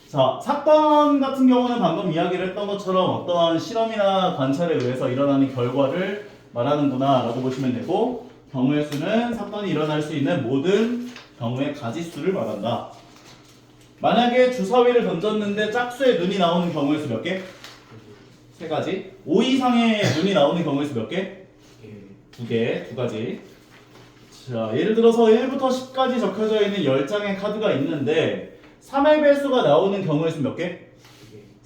자, 사건 같은 경우는 방금 이야기를 했던 것처럼 어떤 실험이나 관찰에 의해서 일어나는 결과를 말하는구나 라고 보시면 되고, 경우의 수는 사건이 일어날 수 있는 모든 경우의 가지수를 말한다. 만약에 주사위를 던졌는데 짝수의 눈이 나오는 경우의 수 몇 개? 세 가지. 5 이상의 눈이 나오는 경우의 수 몇 개? 두 개, 두 가지. 자, 예를 들어서 1부터 10까지 적혀져 있는 10장의 카드가 있는데 3의 배수가 나오는 경우의 수 몇 개?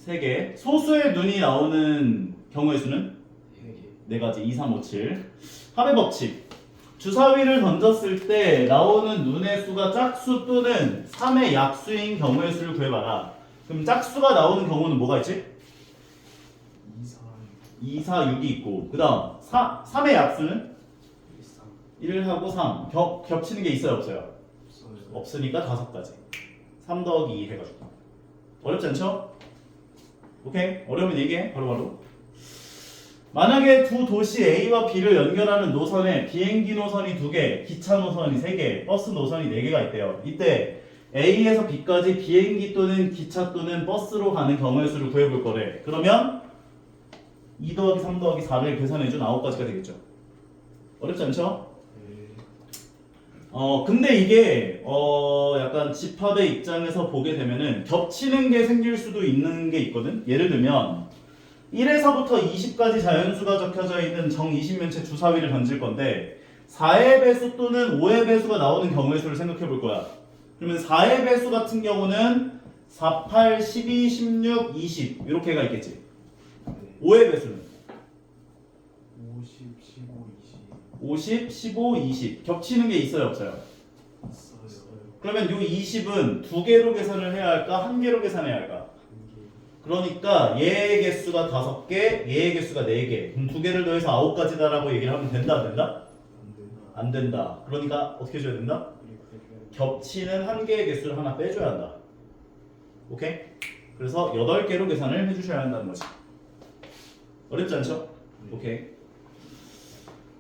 3개. 소수의 눈이 나오는 경우의 수는? 4가지. 2, 3, 5, 7. 합의 법칙. 주사위를 던졌을 때 나오는 눈의 수가 짝수 또는 3의 약수인 경우의 수를 구해봐라. 그럼 짝수가 나오는 경우는 뭐가 있지? 2, 4, 6이 있고, 그 다음 3의 약수는? 1하고 3. 겹치는 게 있어요 없어요? 없으니까 5가지. 3 더하기 2 해가지고. 어렵지 않죠? 오케이? 어려우면 얘기해 바로바로. 만약에 두 도시 A와 B를 연결하는 노선에 비행기 노선이 2개, 기차 노선이 3개, 버스 노선이 4개가 있대요. 이때 A에서 B까지 비행기 또는 기차 또는 버스로 가는 경우의 수를 구해볼 거래. 그러면 2 더하기 3 더하기 4를 계산해준 9가지가 되겠죠. 어렵지 않죠? 근데 이게 약간 집합의 입장에서 보게 되면은 겹치는 게 생길 수도 있는 게 있거든. 예를 들면 1에서부터 20까지 자연수가 적혀져 있는 정20면체 주사위를 던질 건데 4의 배수 또는 5의 배수가 나오는 경우의 수를 생각해 볼 거야. 그러면 4의 배수 같은 경우는 4, 8, 12, 16, 20 이렇게가 있겠지. 5의 배수는 50, 15, 20 50, 15, 20 겹치는 게 있어요 없어요? 있어요. 그러면 이 20은 2개로 계산을 해야 할까? 1개로 계산해야 할까? 그러니까 얘의 개수가 5개, 얘의 개수가 4개. 그럼 2개를 더해서 9가지다라고 얘기를 하면 된다 안 된다? 안 된다. 그러니까 어떻게 해줘야 된다? 겹치는 1개의 개수를 하나 빼줘야 한다. 오케이? 그래서 8개로 계산을 해주셔야 한다는 거지. 어렵지 않죠? 오케이.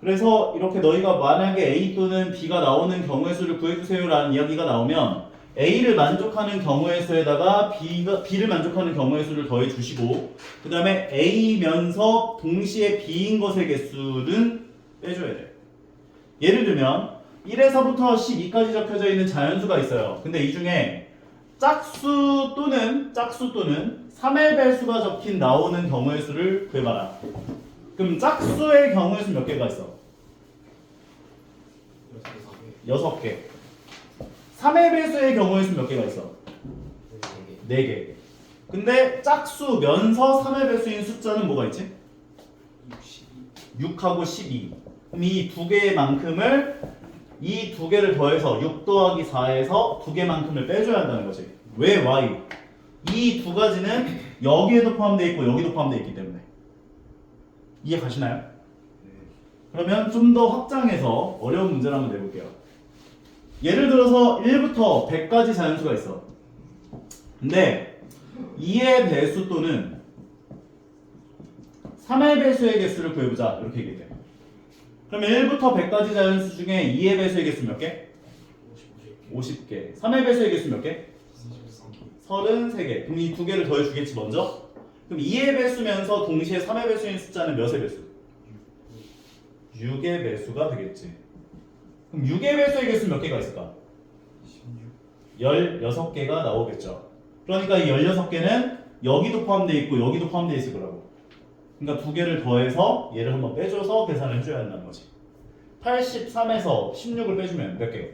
그래서 이렇게 너희가 만약에 A 또는 B가 나오는 경우의 수를 구해주세요 라는 이야기가 나오면 A를 만족하는 경우의 수에다가 B를 만족하는 경우의 수를 더해 주시고 그 다음에 A면서 동시에 B인 것의 개수는 빼줘야 돼. 예를 들면 1에서부터 12까지 적혀져 있는 자연수가 있어요. 근데 이 중에 짝수 또는 3의 배수가 적힌 나오는 경우의 수를 구해봐라. 그럼 짝수의 경우의 수 몇 개가 있어? 6개. 3의 배수의 경우의 수 몇 개가 있어? 4개. 근데 짝수면서 3의 배수인 숫자는 뭐가 있지? 6하고 12. 그럼 이 2개만큼을 이 2개를 더해서 6 더하기 4에서 2개만큼을 빼줘야 한다는 거지. 왜 y? 이 2가지는 여기에도 포함되어 있고 여기도 포함되어 있기 때문에. 이해 가시나요? 그러면 좀 더 확장해서 어려운 문제를 한번 내볼게요. 예를 들어서 1부터 100까지 자연수가 있어. 근데 2의 배수 또는 3의 배수의 개수를 구해보자. 이렇게 얘기해요. 그러면 1부터 100까지 자연수 중에 2의 배수의 개수 몇 개? 50개. 3의 배수의 개수 몇 개? 33개. 그럼 이 2개를 더해주겠지 먼저? 그럼 2의 배수면서 동시에 3의 배수인 숫자는 몇의 배수? 6의 배수가 되겠지. 그럼 6의 배수의 개수는 몇 개가 있을까? 16개가 나오겠죠. 그러니까 이 16개는 여기도 포함되어 있고 여기도 포함되어 있을 거라고. 그러니까 2개를 더해서 얘를 한번 빼줘서 계산을 해줘야 한다는 거지. 83에서 16을 빼주면 몇 개?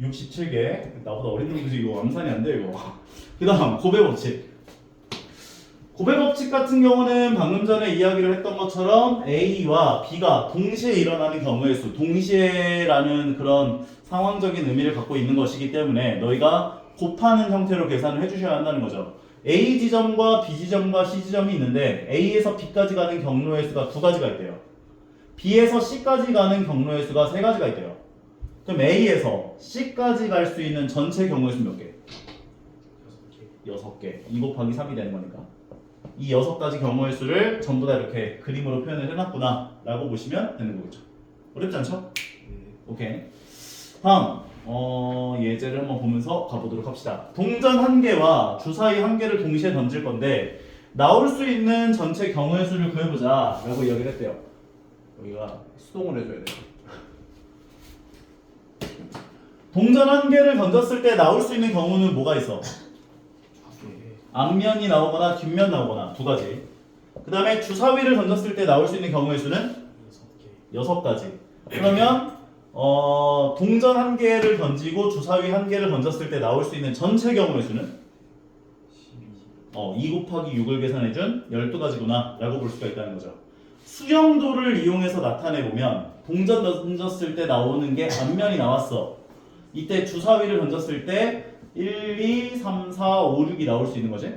67개. 나보다 어린 놈들이 이거 암산이 안 돼 이거. 그 다음 곱의 법칙. 곱의 법칙 같은 경우는 방금 전에 이야기를 했던 것처럼 A와 B가 동시에 일어나는 경우의 수, 동시에라는 그런 상황적인 의미를 갖고 있는 것이기 때문에 너희가 곱하는 형태로 계산을 해주셔야 한다는 거죠. A 지점과 B 지점과 C 지점이 있는데 A에서 B까지 가는 경로의 수가 2가지가 있대요. B에서 C까지 가는 경로의 수가 3가지가 있대요. 그럼 A에서 C까지 갈 수 있는 전체 경우의 수 몇 개? 6개. 2 곱하기 3이 되는 거니까. 이 6가지 경우의 수를 전부 다 이렇게 그림으로 표현을 해놨구나 라고 보시면 되는 거겠죠. 어렵지 않죠? 오케이. 다음 예제를 한번 보면서 가보도록 합시다. 동전 한 개와 주사위 한 개를 동시에 던질 건데 나올 수 있는 전체 경우의 수를 구해보자 라고 이야기를 했대요. 여기가 수동을 해줘야 돼요. 동전 한 개를 던졌을 때 나올 수 있는 경우는 뭐가 있어? 앞면이 나오거나 뒷면 나오거나 두 가지. 그 다음에 주사위를 던졌을 때 나올 수 있는 경우의 수는 6가지. 그러면 동전 한 개를 던지고 주사위 한 개를 던졌을 때 나올 수 있는 전체 경우의 수는 2 곱하기 6을 계산해준 12가지구나 라고 볼 수가 있다는 거죠. 수영도를 이용해서 나타내보면 동전 던졌을 때 나오는 게 앞면이 나왔어. 이때 주사위를 던졌을 때 1, 2, 3, 4, 5, 6이 나올 수 있는 거지.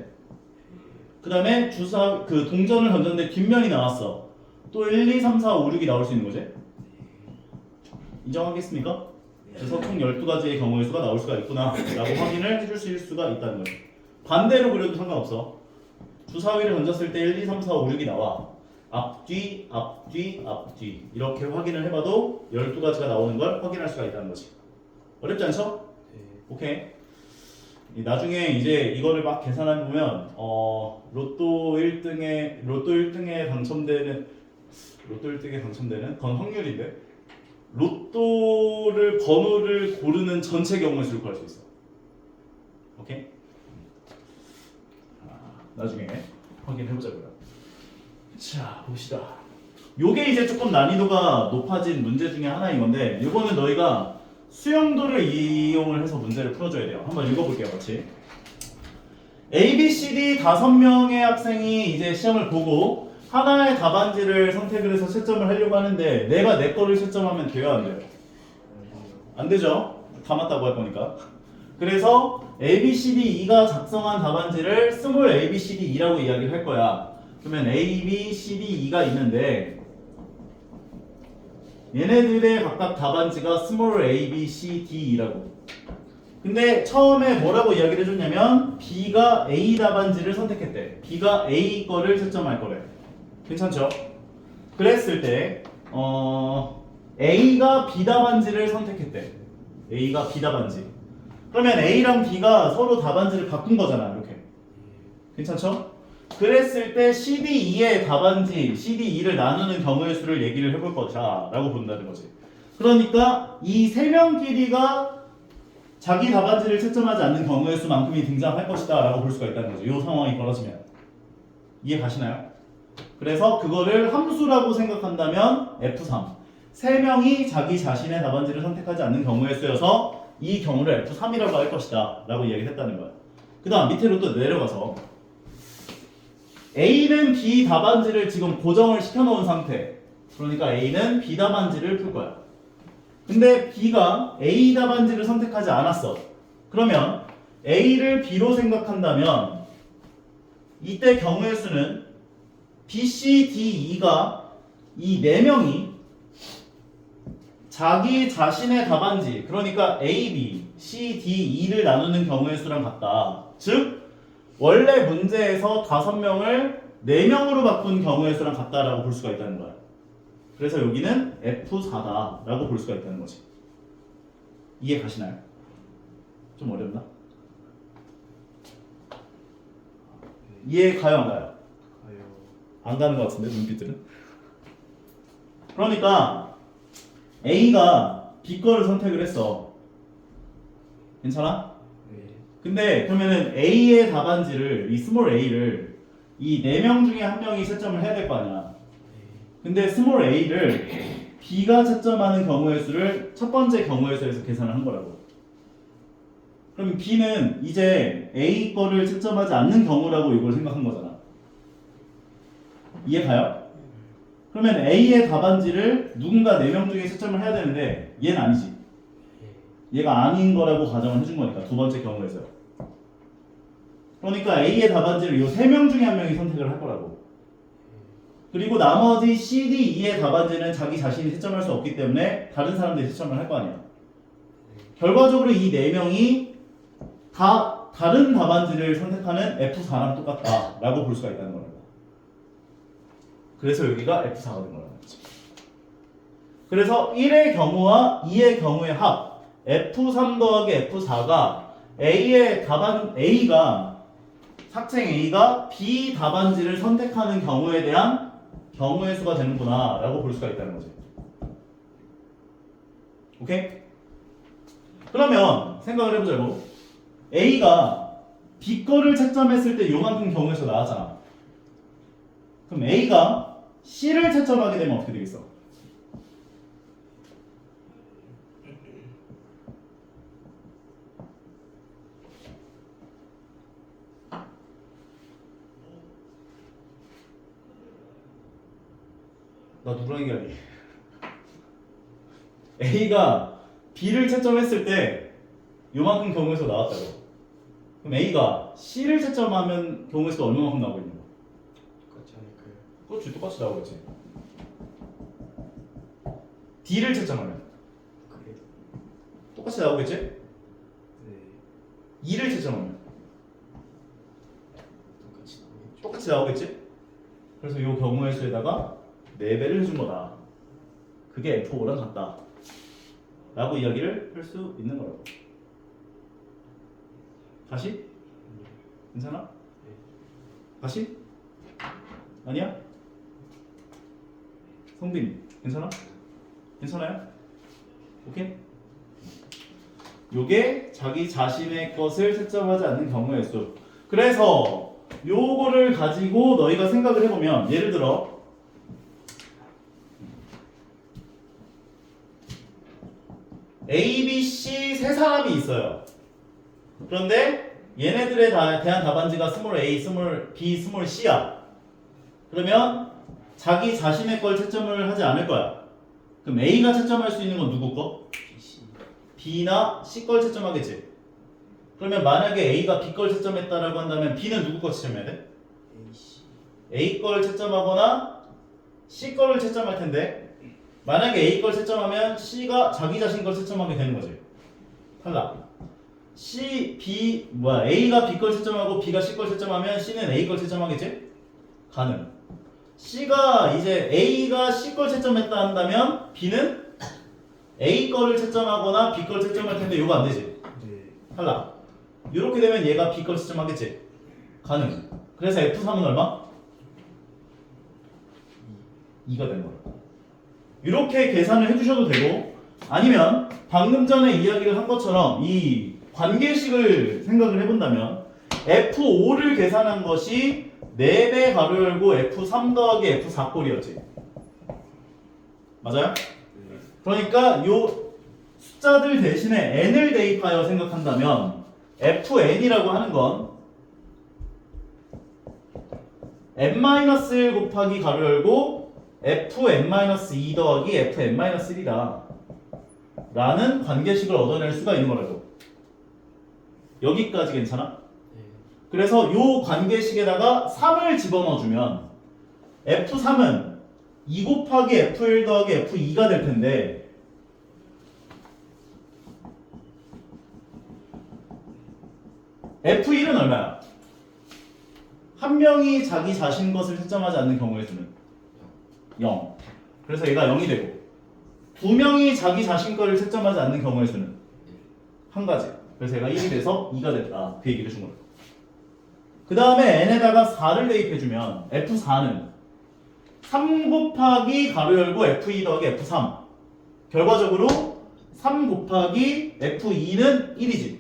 그 다음에 동전을 던졌는데 뒷면이 나왔어. 또 1, 2, 3, 4, 5, 6이 나올 수 있는 거지. 인정하겠습니까? 그래서 총 12가지의 경우의 수가 나올 수가 있구나 라고 확인을 해줄 수 있을 수가 있다는 거예요. 반대로 그려도 상관없어. 주사위를 던졌을 때 1, 2, 3, 4, 5, 6이 나와. 앞뒤, 앞뒤, 앞뒤 이렇게 확인을 해봐도 12가지가 나오는 걸 확인할 수가 있다는 거지. 어렵지 않죠? 오케이. 나중에 이제 이거를 막 계산해보면 로또 1등에 당첨되는 건 확률인데 로또를 번호를 고르는 전체 경우의 수를 구할 수 있어. 오케이? 나중에 확인해보자고요. 자, 봅시다. 요게 이제 조금 난이도가 높아진 문제 중에 하나인 건데 요거는 너희가 수영도를 이용을 해서 문제를 풀어줘야 돼요. 한번 읽어볼게요, 같이. A, B, C, D 5명의 학생이 이제 시험을 보고 하나의 답안지를 선택을 해서 채점을 하려고 하는데 내가 내 거를 채점하면 돼요, 안 돼요? 안 되죠? 다 맞다고 할 거니까. 그래서 A, B, C, D, E가 작성한 답안지를 스몰 A, B, C, D, E라고 이야기를 할 거야. 그러면 A, B, C, D, E가 있는데 얘네들의 각각 답안지가 스몰 a, b, c, d 이라고. 근데 처음에 뭐라고 이야기를 해줬냐면 B가 A 답안지를 선택했대. B가 A 거를 채점할 거래. 괜찮죠? 그랬을 때 A가 B 답안지를 선택했대. A가 B 답안지. 그러면 A랑 B가 서로 답안지를 바꾼 거잖아. 이렇게. 괜찮죠? 그랬을 때 CD2의 답안지, CD2를 나누는 경우의 수를 얘기를 해볼 거다 라고 본다는 거지. 그러니까 이 세 명끼리가 자기 답안지를 채점하지 않는 경우의 수만큼이 등장할 것이다 라고 볼 수가 있다는 거죠. 이 상황이 벌어지면. 이해 가시나요? 그래서 그거를 함수라고 생각한다면 F3. 세 명이 자기 자신의 답안지를 선택하지 않는 경우의 수여서 이 경우를 F3이라고 할 것이다 라고 이야기를 했다는 거야. 그 다음 밑으로 또 내려가서 A는 B 답안지를 지금 고정을 시켜놓은 상태. 그러니까 A는 B 답안지를 풀 거야. 근데 B가 A 답안지를 선택하지 않았어. 그러면 A를 B로 생각한다면 이때 경우의 수는 B, C, D, E가 이 4명이 자기 자신의 답안지, 그러니까 A, B, C, D, E를 나누는 경우의 수랑 같다. 즉 원래 문제에서 5명을 4명으로 바꾼 경우의 수랑 같다라고 볼 수가 있다는 거야. 그래서 여기는 F4다 라고 볼 수가 있다는 거지. 이해 가시나요? 좀 어렵나? 이해 가요, 안 가요? 안 가는 것 같은데, 눈빛들은? 그러니까 A가 B 거를 선택을 했어. 괜찮아? 근데 그러면은 A의 답안지를, 이 스몰 A를 이 4명 중에 한 명이 채점을 해야 될 거 아니야. 근데 스몰 A를 B가 채점하는 경우의 수를 첫 번째 경우의 수에서 계산을 한 거라고. 그럼 B는 이제 A 거를 채점하지 않는 경우라고 이걸 생각한 거잖아. 이해 가요? 그러면 A의 답안지를 누군가 4명 중에 채점을 해야 되는데 얘는 아니지. 얘가 아닌 거라고 가정을 해준 거니까 두 번째 경우에서요. 그러니까 A의 답안지를 이 3명 중에 한 명이 선택을 할 거라고. 그리고 나머지 C, D, E의 답안지는 자기 자신이 채점할 수 없기 때문에 다른 사람들이 채점을 할 거 아니야. 결과적으로 이 4명이 다 다른 답안지를 선택하는 F4랑 똑같다 라고 볼 수가 있다는 거라고. 그래서 여기가 F4가 된 거라는 거지. 그래서 1의 경우와 2의 경우의 합 F3 더하기 F4가 A의 답안 A가 학생 A가 B 답안지를 선택하는 경우에 대한 경우의 수가 되는구나 라고 볼 수가 있다는 거지. 오케이? 그러면 생각을 해보자고. A가 B 거를 채점했을 때 요만큼 경우의 수가 나왔잖아. 그럼 A가 C를 채점하게 되면 어떻게 되겠어? 나 누구랑 얘기하니? A가 B를 채점했을 때 요만큼 경우의 수가 나왔다고. 그럼 A가 C를 채점하면 경우의 수가 얼마만큼 나오고 있는 거야? 똑같지 않을까요? 그렇지, 똑같이 나오겠지. D를 채점하면 그래도 똑같이 나오겠지? 네 E를 채점하면 똑같이 나오겠죠. 똑같이 나오겠지? 그래서 이 경우의 수에다가 4배를 해준 거다. 그게 F5랑 같다. 라고 이야기를 할 수 있는 거라고. 다시? 괜찮아? 네. 다시? 아니야? 성빈 괜찮아? 괜찮아요? 오케이? 요게 자기 자신의 것을 채점하지 않는 경우의 수. 그래서 요거를 가지고 너희가 생각을 해보면 예를 들어 A, B, C 세 사람이 있어요. 그런데 얘네들에 대한 답안지가 스몰 a, 스몰 b, 스몰 c야. 그러면 자기 자신의 걸 채점을 하지 않을 거야. 그럼 a가 채점할 수 있는 건 누구 거? BC b나 c 걸 채점하겠지. 그러면 만약에 a가 b 걸 채점했다라고 한다면 b는 누구 거 채점해야 돼? AC a 걸 채점하거나 c 거를 채점할 텐데 만약에 a 걸 채점하면 c가 자기 자신 걸 채점하게 되는 거지. 탈락. A가 B 걸 채점하고 B가 C 걸 채점하면 C는 A 걸 채점하겠지? 가능. C가 이제 A가 C 걸 채점했다 한다면 B는 A 거를 채점하거나 B 걸 채점할 텐데 이거 안 되지? 네 탈락. 이렇게 되면 얘가 B 걸 채점하겠지? 가능. 그래서 F3은 얼마? 2가 되는 거야. 이렇게 계산을 해주셔도 되고 아니면 방금 전에 이야기를 한 것처럼 이 관계식을 생각을 해본다면 F5를 계산한 것이 4배 가로 열고 F3 더하기 F4 꼴이었지. 맞아요? 네. 그러니까 요 숫자들 대신에 n을 대입하여 생각한다면 Fn이라고 하는 건 n-1 곱하기 가로 열고 Fn-2 더하기 Fn-1이다 라는 관계식을 얻어낼 수가 있는 거라고. 여기까지 괜찮아? 네. 그래서 요 관계식에다가 3을 집어넣어주면 F3은 2 곱하기 F1 더하기 F2가 될 텐데 F1은 얼마야? 한 명이 자기 자신 것을 채점하지 않는 경우의 수는 0. 그래서 얘가 0이 되고 두 명이 자기 자신 거를 채점하지 않는 경우의 수는 한 가지. 그래서 얘가 1이 돼서 2가 됐다. 그 얘기를 준 거예요. 그 다음에 n에다가 4를 대입해주면 F4는 3 곱하기 가로 열고 F2 더하기 F3. 결과적으로 3 곱하기 F2는 1이지.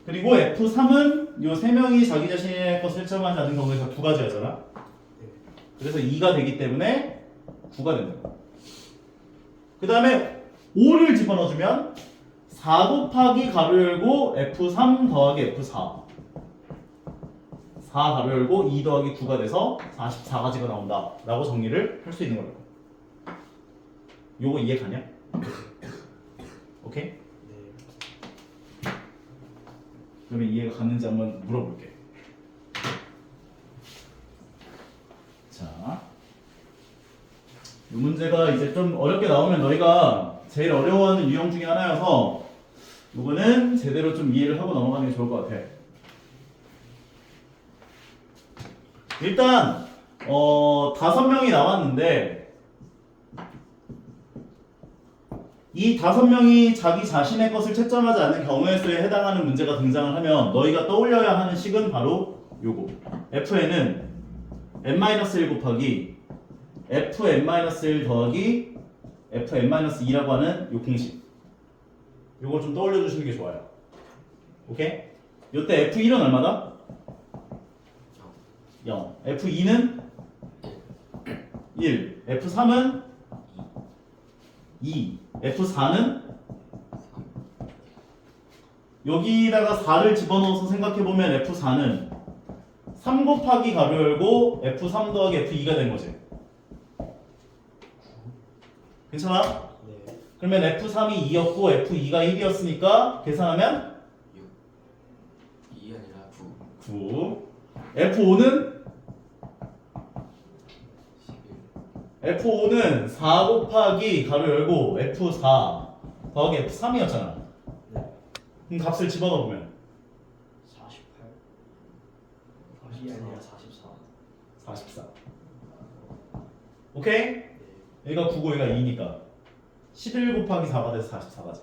그리고 F3은 요 3명이 자기 자신의 것을 채점하지 않는 경우에서 두 가지였잖아. 그래서 2가 되기 때문에 9가 된다. 그 다음에 5를 집어넣어주면 4 곱하기 가로 열고 F3 더하기 F4 4 가로 열고 2 더하기 9가 돼서 44가지가 나온다 라고 정리를 할 수 있는 거예요. 요거 이해 가냐? 오케이? 네. 그러면 이해가 갔는지 한번 물어볼게. 자, 이 문제가 이제 좀 어렵게 나오면 너희가 제일 어려워하는 유형 중에 하나여서 이거는 제대로 좀 이해를 하고 넘어가는 게 좋을 것 같아. 일단 5명이 나왔는데 이 5명이 자기 자신의 것을 채점하지 않는 경우의 수에 해당하는 문제가 등장을 하면 너희가 떠올려야 하는 식은 바로 요거. fn은 n-1 곱하기 fn-1 더하기 fn-2라고 하는 요 공식. 요걸 좀 떠올려 주시는 게 좋아요. 오케이? 요때 f1은 얼마다? 0. f2는 1. f3은 2. f4는 여기다가 4를 집어넣어서 생각해보면 F4는 3 곱하기 가로 열고 F3 더하기 F2가 된 거지. 괜찮아? 네. 그러면 F3이 2였고 F2가 1이었으니까 계산하면 6 2이 아니라 9 9. F5는 11 F5는 4 곱하기 가로 열고 F4 더하기 F3이었잖아. 네. 그럼 값을 집어넣으면 48. 40이 아니라 44. 44. 오케이? 네. 얘가 9고 얘가 2니까 11 곱하기 4가 돼서 44가지.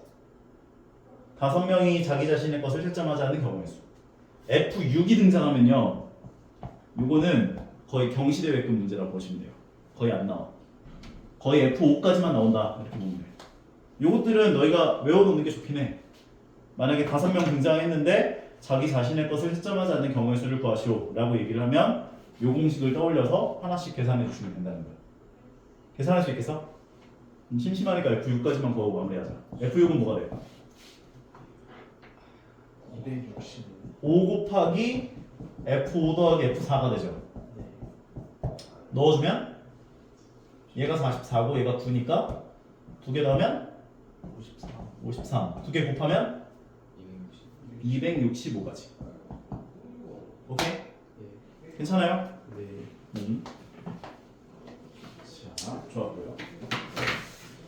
5명이 자기 자신의 것을 채점하지 않는 경우의 수. F6이 등장하면요, 요거는 거의 경시대회급 문제라고 보시면 돼요. 거의 안 나와. 거의 F5까지만 나온다 이렇게 보면 돼요. 요것들은 너희가 외워놓는 게 좋긴 해. 만약에 5명 등장했는데 자기 자신의 것을 채점하지 않는 경우의 수를 구하시오 라고 얘기를 하면 요 공식을 떠올려서 하나씩 계산해 주시면 된다는 거야. 계산할 수 있겠어? 심심하니까 F6까지만 구하고 마무리하자. F6은 뭐가 돼? 260. 5 곱하기 F5 더하기 F4가 되죠. 네. 넣어주면 얘가 44고 얘가 9니까 2개 더하면 53. 53. 2개 곱하면 260 265가지. 오케이? 네. 괜찮아요? 네. 자, 좋았고요.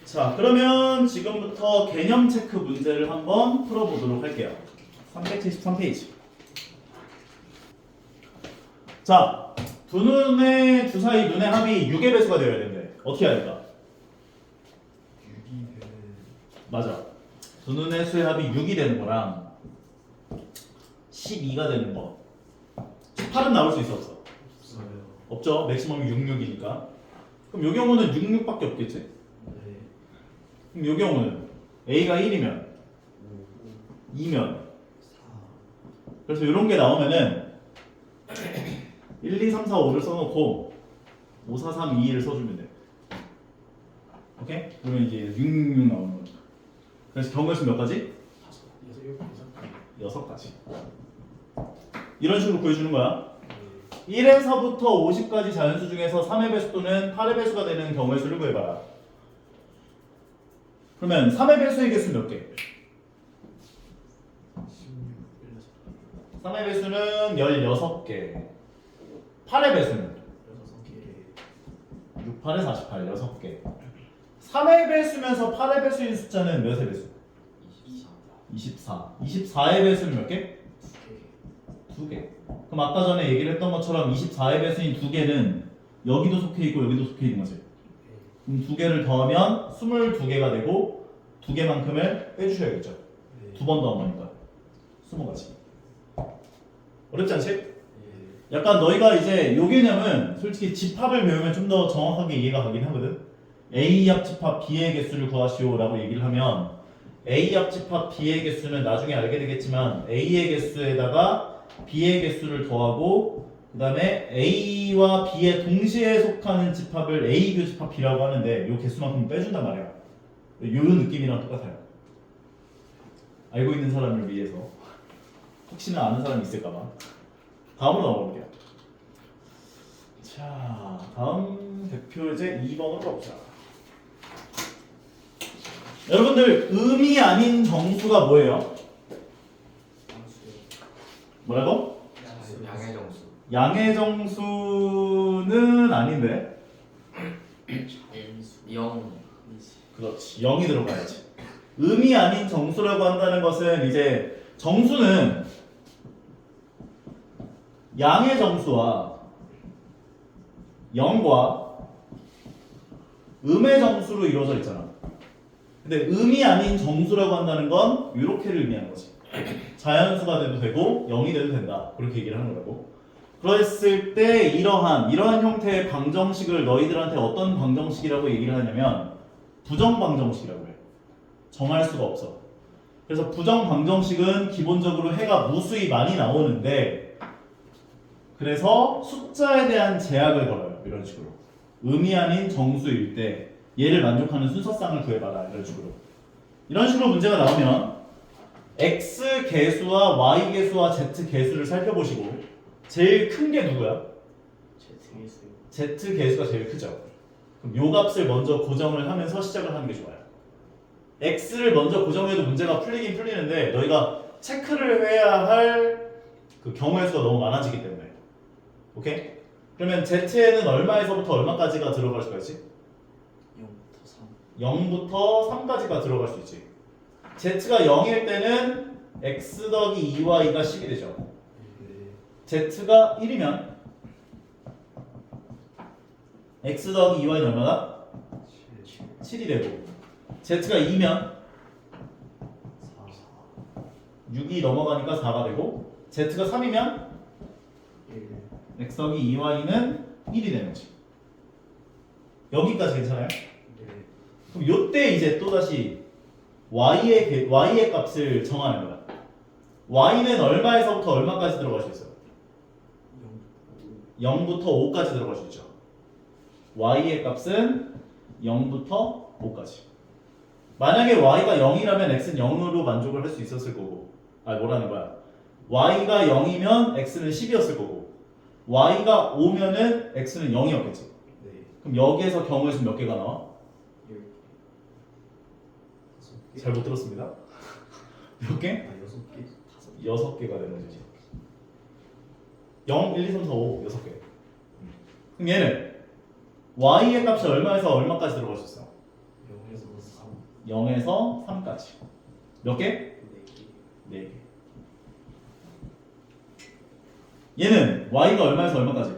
자, 그러면 지금부터 개념 체크 문제를 한번 풀어보도록 할게요. 373페이지. 자, 두 눈의 주사위 눈의 합이 6의 배수가 되어야 된대. 어떻게 해야 될까? 6이 되는. 맞아. 두 눈의 수의 합이 6이 되는 거랑 12가 되는 거. 8은 나올 수 있어 없어? 없어요. 없죠. 맥시멈이 66이니까. 그럼 요 경우는 66밖에 없겠지? 네. 그럼 요 경우는 A가 1이면 2면 4. 그래서 이런 게 나오면은 1, 2, 3, 4, 5를 써놓고 5, 4, 3, 2, 1을 써주면 돼. 오케이? 그러면 이제 666 나오는 거죠. 그래서 경우의 수 몇 가지? 6가지. 이런 식으로 구해주는 거야. 1에서부터 50까지 자연수 중에서 3의 배수 또는 8의 배수가 되는 경우의 수를 구해봐라. 그러면 3의 배수의 개수 몇 개? 3의 배수는 16개. 8의 배수는 6, 8에 48, 6개. 3의 배수면서 8의 배수인 숫자는 몇의 배수? 24 24. 24의 배수는 몇 개? 2개. 그럼 아까 전에 얘기를 했던 것처럼 24의 배수인 2개는 여기도 속해 있고 여기도 속해 있는 거지. 그럼 2개를 더하면 22개가 되고 2개만큼을 빼주셔야겠죠. 두 번 더한 거니까 20가지. 어렵지 않지? 약간 너희가 이제 요 개념은 솔직히 집합을 배우면 좀 더 정확하게 이해가 가긴 하거든. A 합집합 B의 개수를 구하시오 라고 얘기를 하면 A 합집합 B의 개수는 나중에 알게 되겠지만 A의 개수에다가 B의 개수를 더하고 그 다음에 A와 B의 동시에 속하는 집합을 A 교집합 B라고 하는데 요 개수만큼 빼준단 말이야. 요 느낌이랑 똑같아요. 알고 있는 사람을 위해서 혹시나 아는 사람이 있을까봐. 다음으로 넘어갈게요. 자, 다음 대표제 2번으로 가보자. 여러분들 음이 아닌 정수가 뭐예요? 뭐라고? 양의 정수 양의 정수는 아닌데. 0 그렇지. 0이 들어가야지. 음이 아닌 정수라고 한다는 것은 이제 정수는 양의 정수와 0과 음의 정수로 이루어져 있잖아. 근데 음이 아닌 정수라고 한다는 건 이렇게를 의미하는 거지. 자연수가 돼도 되고 0이 돼도 된다. 그렇게 얘기를 하는 거라고. 그랬을 때 이러한 형태의 방정식을 너희들한테 어떤 방정식이라고 얘기를 하냐면 부정방정식이라고 해. 정할 수가 없어. 그래서 부정방정식은 기본적으로 해가 무수히 많이 나오는데 그래서 숫자에 대한 제약을 걸어요. 이런 식으로. 음이 아닌 정수일 때 얘를 만족하는 순서쌍을 구해봐라. 이런 식으로. 이런 식으로 문제가 나오면 x 개수와 y 개수와 z 개수를 살펴보시고 제일 큰 게 누구야? z 개수가 제일 크죠. 그럼 요 값을 먼저 고정을 하면서 시작을 하는 게 좋아요. x를 먼저 고정해도 문제가 풀리긴 풀리는데 너희가 체크를 해야 할 그 경우의 수가 너무 많아지기 때문에. 오케이? 그러면 z에는 얼마에서부터 얼마까지가 들어갈 수가 있지? 0부터 3까지가 들어갈 수 있지. z가 0일 때는 x 더하기 2y가 10이 되죠. z가 1이면 x 더하기 2y는 얼마나? 7이 되고 z가 2면 6이 넘어가니까 4가 되고 z가 3이면 x 더하기 2y는 1이 되는 거지. 여기까지 괜찮아요? 그럼 요때 이제 또다시 y의 값을 정하는 거야. y는 얼마에서부터 얼마까지 들어갈 수 있어요? 0부터 5까지 들어갈 수 있죠. y의 값은 0부터 5까지. 만약에 y가 0이라면 x는 0으로 만족을 할 수 있었을 거고. 뭐라는 거야? y가 0이면 x는 10이었을 거고. y가 5면은 x는 0이었겠지. 그럼 여기에서 경우의 수 몇 개가 나와? 잘 못 들었습니다. 몇 개? 6개가 되는 거지. 0, 1, 2, 3, 4, 5, 6개. 그럼 얘는 y의 값이 얼마에서 얼마까지 들어갈 수 있어? 0에서 3까지. 몇 개? 4개. 얘는 y가 얼마에서 얼마까지?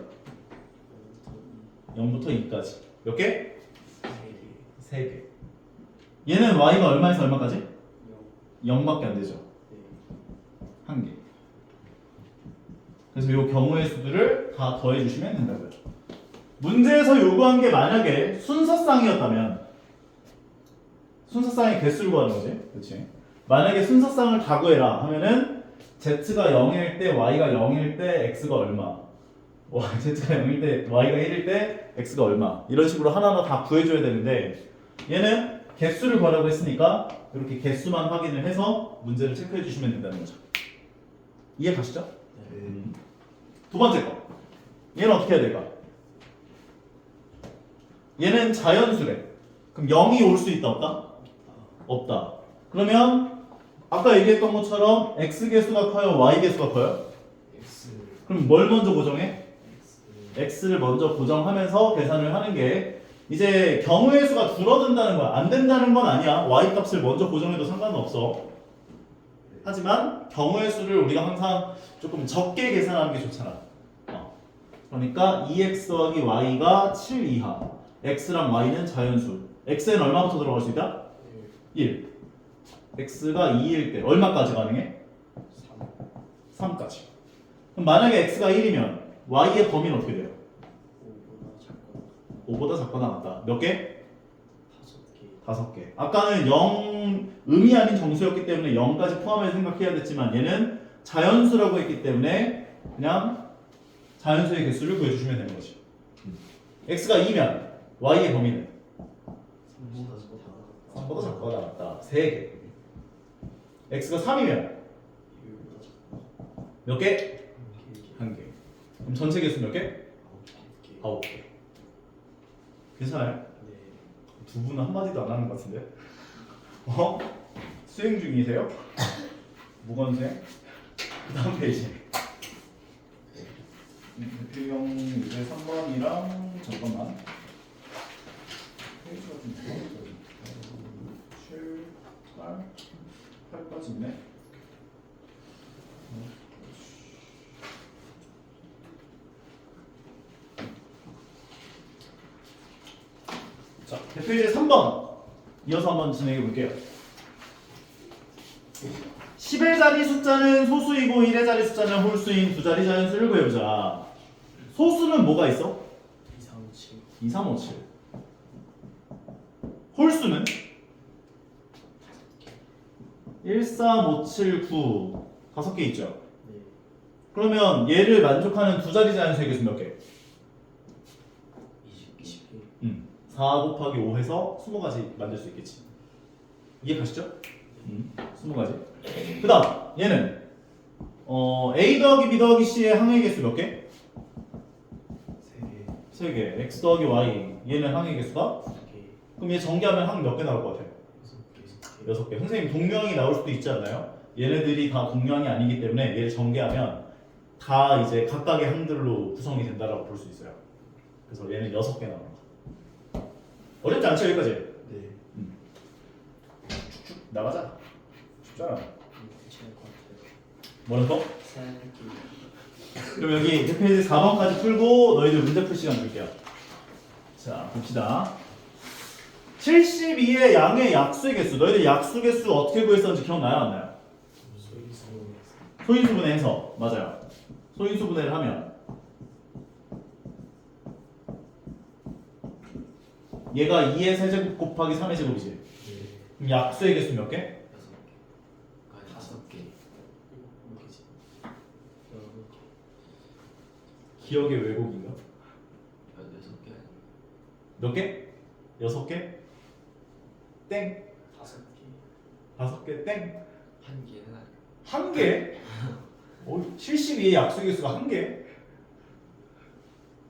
0부터 2까지. 몇 개? 3개. 얘는 y가 얼마에서 얼마까지? 0밖에 안 되죠. 1개. 그래서 이 경우의 수들을 다 더해주시면 된다고요. 문제에서 요구한 게 만약에 순서쌍이었다면 순서쌍의 개수를 구하는 거지. 그렇지? 만약에 순서쌍을 다 구해라 하면은 z가 0일 때 y가 0일 때 x가 얼마 z가 0일 때 y가 1일 때 x가 얼마 이런 식으로 하나하나 다 구해줘야 되는데 얘는 개수를 구하라고 했으니까 이렇게 개수만 확인을 해서 문제를 체크해 주시면 된다는 거죠. 이해 가시죠? 두 번째 거. 얘는 어떻게 해야 될까? 얘는 자연수래. 그럼 0이 올 수 있다 없다? 없다. 그러면 아까 얘기했던 것처럼 x 개수가 커요? y 개수가 커요? 그럼 뭘 먼저 고정해? x를 먼저 고정하면서 계산을 하는 게 이제 경우의 수가 줄어든다는 거야. 안 된다는 건 아니야. y 값을 먼저 고정해도 상관은 없어. 하지만 경우의 수를 우리가 항상 조금 적게 계산하는 게 좋잖아. 그러니까 2x 더하기 y가 7 이하. x랑 y는 자연수. x는 얼마부터 들어갈 수 있다? 1. x가 2일 때 얼마까지 가능해? 3까지. 그럼 만약에 x가 1이면 y의 범위는 어떻게 돼요? 5보다 작거나 같다. 몇 개? 5개. 아까는 0 음이 아닌 정수였기 때문에 0까지 포함해서 생각해야 됐지만 얘는 자연수라고 했기 때문에 그냥 자연수의 개수를 구해주시면 되는 거지. x가 2면 y의 범위는 3보다 작거나 같다. 3개. x가 3이면 몇 개? 1개. 그럼 전체 개수 몇 개? 9개. 괜찮아요? 두 분은 한마디도 안 하는 것 같은데? 수행 중이세요? 무건생? 그 다음 페이지. 대표형 이제 3번이랑 잠깐만. 페이지가 좀 줄어들었어. 7, 8, 8까지 있네. 자, 대표 이제 3번. 이어서 한번 진행해 볼게요. 10의 자리 숫자는 소수이고 1의 자리 숫자는 홀수인 두 자리 자연수를 구해보자. 소수는 뭐가 있어? 2357 2357. 홀수는 13579 5개 있죠. 네. 그러면 얘를 만족하는 두 자리 자연수의 개수 몇 개? 20개 4 곱하기 5 해서 20가지 만들 수 있겠지. 이해 가시죠? 20가지. 그 다음 얘는 A 더하기 B 더하기 C의 항의 개수 몇 개? 3개 3개. X 더하기 Y 얘는 항의 개수가? 2개 그럼 얘 전개하면 항 몇 개 나올 것 같아요? 6개 6개. 선생님 동류항이 나올 수도 있지 않나요? 얘네들이 다 동류항이 아니기 때문에 얘를 전개하면 다 이제 각각의 항들로 구성이 된다라고 볼 수 있어요. 그래서 얘는 6개 나옵니다. 어렵지 않죠 여기까지? 네. 쭉쭉 나가자. 쉽잖아. 괜찮을 것 같아요. 뭐는 거? 새끼 그럼 여기 페이지 4번까지 풀고 너희들 문제 풀 시간 줄게요. 자 봅시다. 72의 양의 약수의 개수. 너희들 약수 개수 어떻게 구했었는지 기억나요 안 나요? 소인수분해 해서 맞아요. 소인수분해를 하면 얘가 2의 세제곱 곱하기 3의 제곱이지. 네. 그럼 약수의 개수 몇 개? 6개 5개 6개지 8개 기억의 왜곡인가? 6개 아니야 몇 개? 6개? 땡. 5개 5개 땡. 한 개는 아니야 한 개? 72의 약수의 개수가 한 개?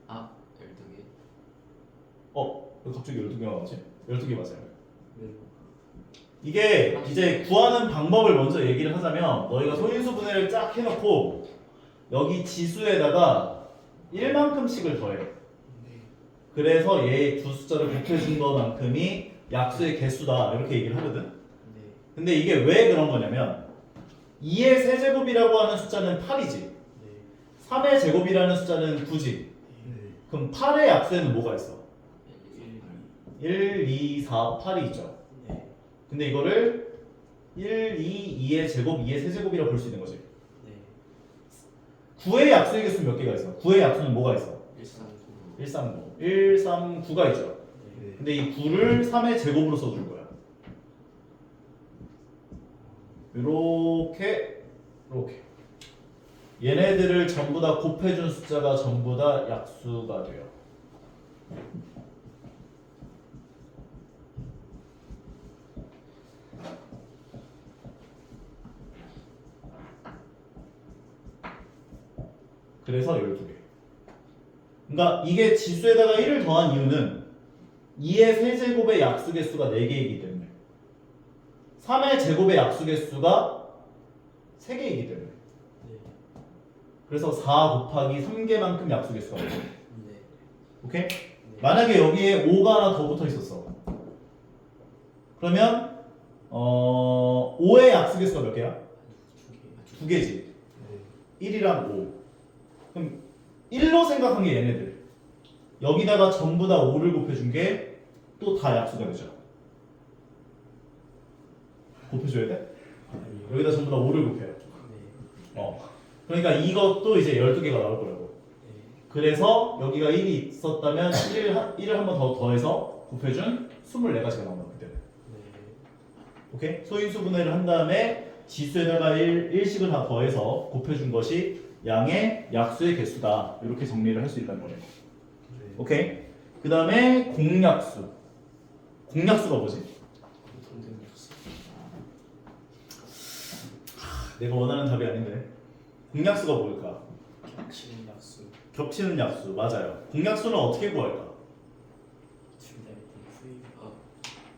아 12개 왜 갑자기 12개가 나오지? 12개 맞아요. 네. 이게 이제 구하는 방법을 먼저 얘기를 하자면 너희가 소인수 분해를 쫙 해놓고 여기 지수에다가 1만큼씩을 더해. 네. 그래서 얘 두 숫자를 곱해준 것만큼이 약수의 개수다 이렇게 얘기를 하거든. 네. 근데 이게 왜 그런 거냐면 2의 세제곱이라고 하는 숫자는 8이지. 네. 3의 제곱이라는 숫자는 9지. 네. 그럼 8의 약수에는 뭐가 있어? 1, 2, 3, 8 1, 2, 4, 8이 있죠. 네. 근데 이거를 1, 2, 2의 제곱, 2의 세제곱이라고 볼 수 있는 거지. 네. 9의 약수의 개수는 몇 개가 있어? 9의 약수는 뭐가 있어? 139 139. 139가 있죠. 네. 근데 이 9를 3의 제곱으로 써줄 거야. 요렇게 얘네들을 전부 다 곱해준 숫자가 전부 다 약수가 돼요. 그래서 12개. 그러니까 이게 지수에다가 1을 더한 이유는 2의 세제곱의 약수 개수가 4개이기 때문에 3의 제곱의 약수 개수가 3개이기 때문에 네. 그래서 4 곱하기 3개만큼 약수 개수가 돼요. 네. 오케이? 만약에 여기에 5가 하나 더 붙어 있었어. 그러면 5의 약수 개수가 몇 개야? 2개. 2개지. 네. 1이랑 5. 그럼 1로 생각한 게 얘네들. 여기다가 전부 다 5를 곱해준 게 또 다 약수가 되죠. 곱해줘야 돼? 아니요. 여기다 전부 다 5를 곱해요. 네. 그러니까 이것도 이제 12개가 나올 거라고. 네. 그래서 여기가 1이 있었다면 1을 한 번 더 더해서 곱해준 24가지가 나온다 그때는. 네. 오케이? 소인수 분해를 한 다음에 지수에다가 1식을 다 더해서 곱해준 것이 양의 약수의 개수다. 이렇게 정리를 할 수 있다는 거예요. 네. 오케이? 그 다음에 공약수. 공약수가 뭐지? 동등수. 내가 원하는 답이 아닌데. 공약수가 뭘까? 겹치는 약수. 겹치는 약수. 맞아요. 공약수는 어떻게 구할까? 둘다 일단 후이.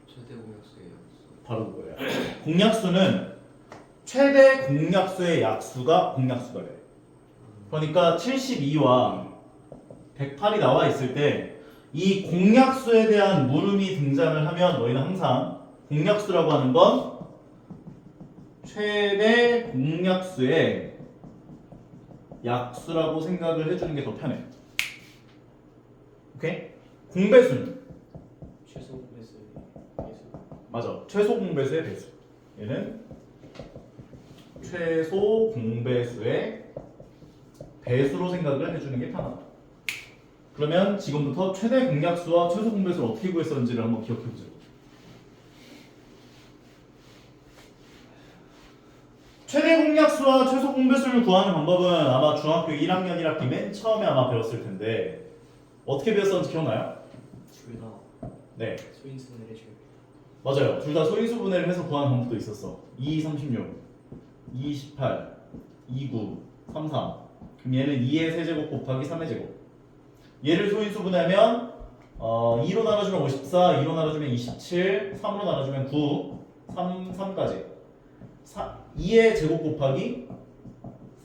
최대 공약수의 약수 바로 그거예요. 공약수는 최대 공약수의 약수가 공약수가 돼. 그러니까 72와 108이 나와 있을 때 이 공약수에 대한 물음이 등장을 하면 너희는 항상 공약수라고 하는 건 최대 공약수의 약수라고 생각을 해주는 게 더 편해. 오케이? 공배수는 최소 배수의 배수. 맞아. 최소 공배수의 배수. 얘는 최소 공배수의 배수로 생각을 해주는 게 편하다. 그러면 지금부터 최대 공약수와 최소 공배수를 어떻게 구했었는지를 한번 기억해보세요. 최대 공약수와 최소 공배수를 구하는 방법은 아마 중학교 1학년 1학기 맨 처음에 아마 배웠을 텐데 어떻게 배웠었는지 기억나요? 둘다 네, 소인수분해를 해줘요. 맞아요. 둘 다 소인수분해를 해서 구하는 방법도 있었어. 2, 36, 2, 18, 2, 9, 3, 3. 그럼 얘는 2의 세제곱 곱하기 3의 제곱. 얘를 소인수분해하면 2로 나눠주면 54, 2로 나눠주면 27, 3으로 나눠주면 9, 3까지. 2의 제곱 곱하기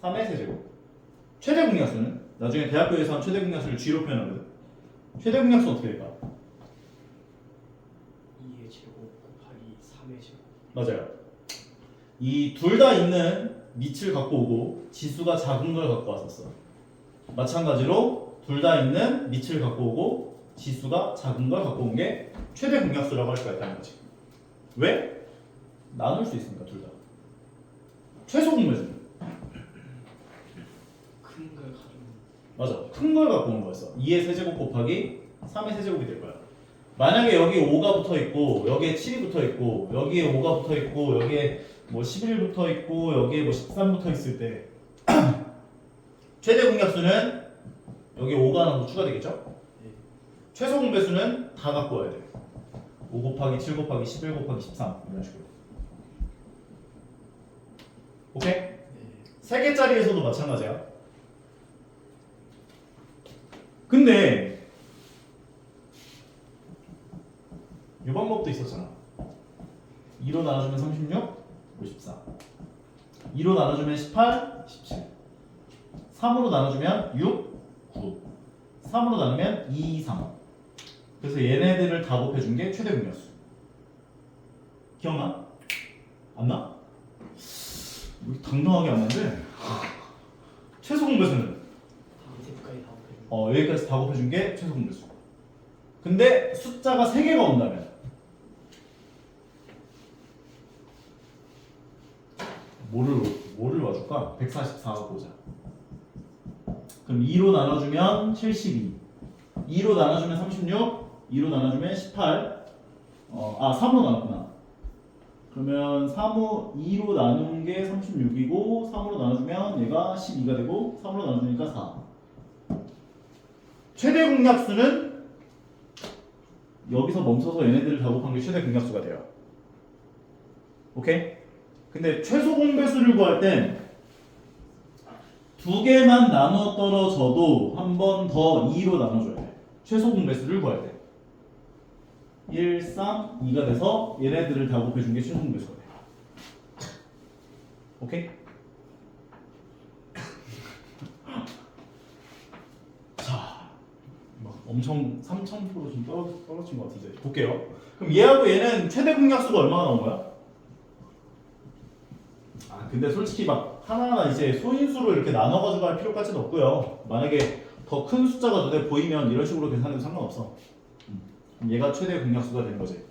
3의 세제곱. 최대 공약수는 나중에 대학교에서 한 최대 공약수를 G로 표현하거든. 최대 공약수 어떻게 될까? 2의 제곱 곱하기 3의 제곱. 맞아요. 이 둘 다 있는 밑을 갖고 오고 지수가 작은 걸 갖고 왔었어. 마찬가지로 둘 다 있는 밑을 갖고 오고 지수가 작은 걸 갖고 온 게 최대 공약수라고 할 수가 있다는 거지. 왜? 나눌 수 있으니까 둘 다. 최소 공배수는 큰 걸 가지고 맞아. 큰 걸 갖고 온 거였어. 2의 세제곱 곱하기 3의 세제곱이 될 거야. 만약에 여기 5가 붙어 있고 여기에 7이 붙어 있고 여기에 5가 붙어 있고 여기에 뭐 11 붙어 있고 여기에 뭐 13 붙어 있을 때 최대 공약수는 여기 5가 하나 더 추가되겠죠? 네. 최소 공배수는 다 갖고 와야 돼. 5 곱하기 7 곱하기 11 곱하기 13 이런 식으로. 오케이? 네. 3개짜리에서도 마찬가지야. 근데 이 방법도 있었잖아. 2로 나눠주면 36, 54. 2로 나눠주면 18, 17. 3으로 나눠주면 6, 9. 3으로 나누면 2, 3. 그래서 얘네들을 다 곱해준 게 최대 공약수. 기억나? 안 나? 왜 당당하게 안 나는데? 최소 공배수는 다 밑에까지 다 곱해주면 여기까지 다 곱해준 게 최소 공배수. 근데 숫자가 3개가 온다면 뭐를 와줄까? 144가 보자. 그럼 2로 나눠주면 72, 2로 나눠주면 36, 2로 나눠주면 18. 3으로 나눴구나. 그러면 2로 나눈 게 36이고 3으로 나눠주면 얘가 12가 되고 3으로 나눠주니까 4. 최대 공약수는 여기서 멈춰서 얘네들을 다 곱한 게 최대 공약수가 돼요. 오케이? 근데 최소 공배수를 구할 땐 두 개만 나눠 떨어져도 한 번 더 2로 나눠줘야 돼. 최소 공배수를 구할 때 1, 3, 2가 돼서 얘네들을 다 곱해준 게 최소 공배수가 돼. 오케이? 자, 막 엄청 3000% 좀 떨어진 것 같은데 볼게요. 그럼 얘하고 얘는 최대 공약수가 얼마나 나온 거야? 근데 솔직히 막 하나하나 이제 소인수로 이렇게 나눠가지고 할 필요까지는 없고요. 만약에 더 큰 숫자가 눈에 보이면 이런 식으로 계산해도 상관없어. 그럼 얘가 최대 공약수가 되는 거지. 네.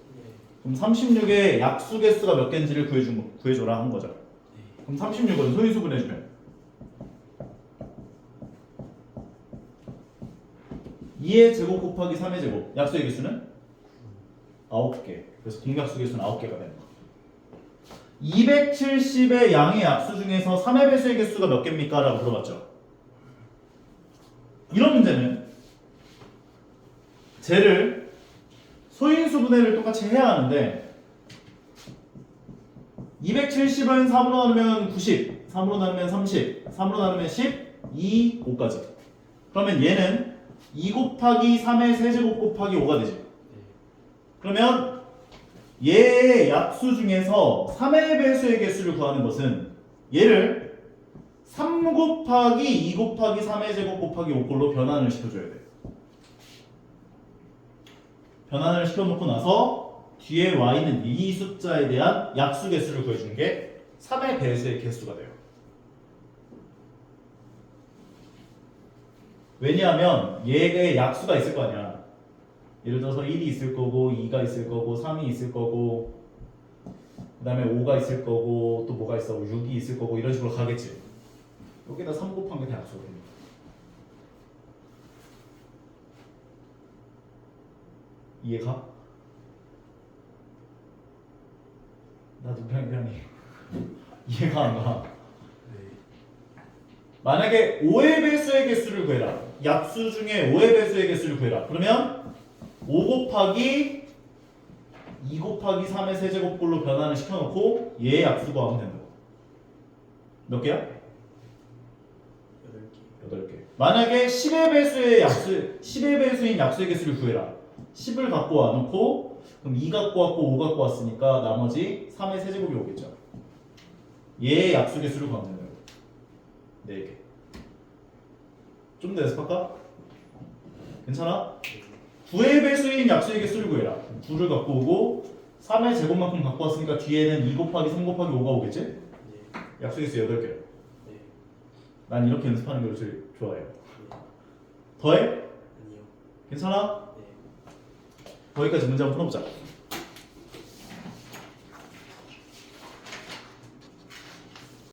그럼 36의 약수 개수가 몇 개인지를 구해줘라 한 거죠. 네. 그럼 36은 소인수 분해주면 2의 제곱 곱하기 3의 제곱. 약수의 개수는 9개. 그래서 공약수 개수는 9개가 되는 거야. 270의 양의 약수 중에서 3의 배수의 개수가 몇 개입니까? 라고 물어봤죠. 이런 문제는 쟤를 소인수 분해를 똑같이 해야 하는데 270은 3으로 나누면 90, 3으로 나누면 30, 3으로 나누면 10, 2, 5까지. 그러면 얘는 2 곱하기 3의 세제곱 곱하기 5가 되지. 네. 그러면 얘의 약수 중에서 3의 배수의 개수를 구하는 것은 얘를 3 곱하기 2 곱하기 3의 제곱 곱하기 5꼴로 변환을 시켜줘야 돼. 변환을 시켜놓고 나서 뒤에 와 있는 이 숫자에 대한 약수 개수를 구해주는 게 3의 배수의 개수가 돼요. 왜냐하면 얘의 약수가 있을 거 아니야. 예를 들어서 1이 있을 거고 2가 있을 거고 3이 있을 거고 그 다음에 5가 있을 거고 또 뭐가 있어? 6이 있을 거고 이런 식으로 가겠지. 여기다 3 곱한 게 다 약수가 됩니다. 이해가? 나도 그냥 이해가 안 가. 만약에 5의 배수의 개수를 구해라. 약수 중에 5의 배수의 개수를 구해라. 그러면 5 곱하기 2 곱하기 3의 세제곱꼴로 변환을 시켜놓고 얘의 약수 구하면 된다고. 몇 개야? 8개. 8개. 만약에 10의 배수의 약수, 10의 배수인 약수의 개수를 구해라. 10을 갖고 와놓고 그럼 2 갖고 왔고 5 갖고 왔으니까 나머지 3의 세제곱이 오겠죠. 얘의 약수 개수를 구하면 된다고. 4개. 좀 더 연습할까? 괜찮아? 9의 배수인 약수의 개수를 구해라. 9를 갖고 오고 3의 제곱만큼 갖고 왔으니까 뒤에는 2 곱하기 3 곱하기 5가 오겠지? 네. 약수의 개수 8개. 네. 난 이렇게 연습하는 걸 제일 좋아해요. 더해? 아니요. 괜찮아? 네. 거기까지 문제 한번 풀어보자.